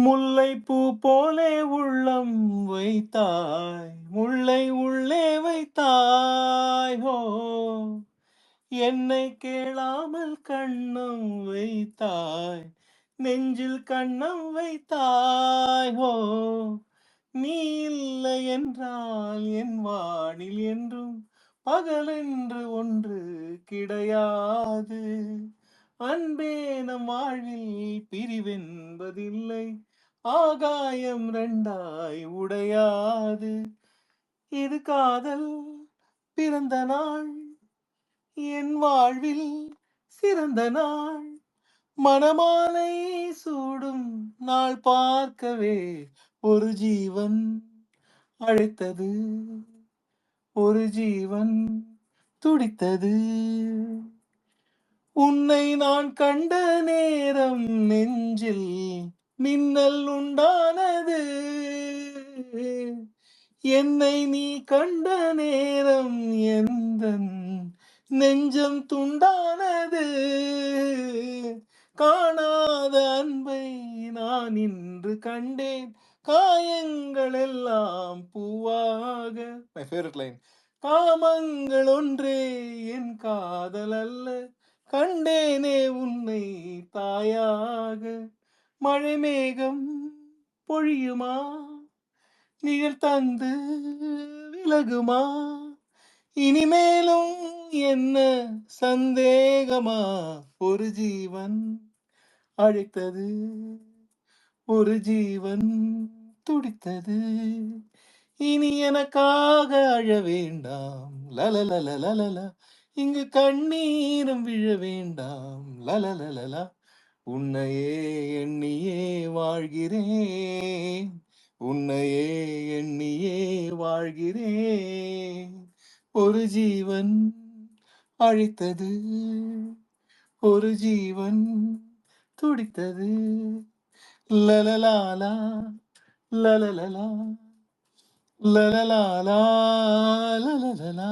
முல்லைப்பூ போலே உள்ளம் வைத்தாய், முல்லை உள்ளே வைத்தாய் ஹோ. என்னை கேளாமல் கண்ணம் வைத்தாய், நெஞ்சில் கண்ணம் வைத்தாய் ஹோ. நீ இல்லை என்றால் என் வானில் என்றும் பகலென்று ஒன்று கிடையாது. அன்பே நம் வாழ்வில் பிரிவென்பதில்லை, ஆகாயம் ரெண்டாய் உடையாது. இது காதல் பிறந்த நாள், என் வாழ்வில் சிறந்த நாள். மணமாலை சூடும் நாள் பார்க்கவே ஒரு ஜீவன் அழைத்தது, ஒரு ஜீவன் துடித்தது. உன்னை நான் கண்ட நேரம் நெஞ்சில் மின்னல் உண்டானது. என்னை நீ கண்ட நேரம் எந்தன் நெஞ்சம் துண்டானது. காணாத அன்பை நான் இன்று கண்டேன், காயங்கள் எல்லாம் பூவாக. My favourite line. காமங்கள் ஒன்றே என் காதல் அல்ல, கண்டேனே உன்னை தாயாக. மழை மேகம் பொழியுமா, நிழல் தந்து விலகுமா, இனிமேலும் என்ன சந்தேகமா. ஒரு ஜீவன் அழைத்தது, ஒரு ஜீவன் துடித்தது. இனி எனக்காக அழ வேண்டாம், லலலலலலலா. இங்கு கண்ணீரும் விழ வேண்டாம், லலலலலா. உன்னையே எண்ணியே வாழ்கிறேன், உன்னையே எண்ணியே வாழ்கிறேன். ஒரு ஜீவன் அழைத்தது, ஒரு ஜீவன் துடித்தது. லலலாலா, லலலலா, லலலாலா, லலலலா.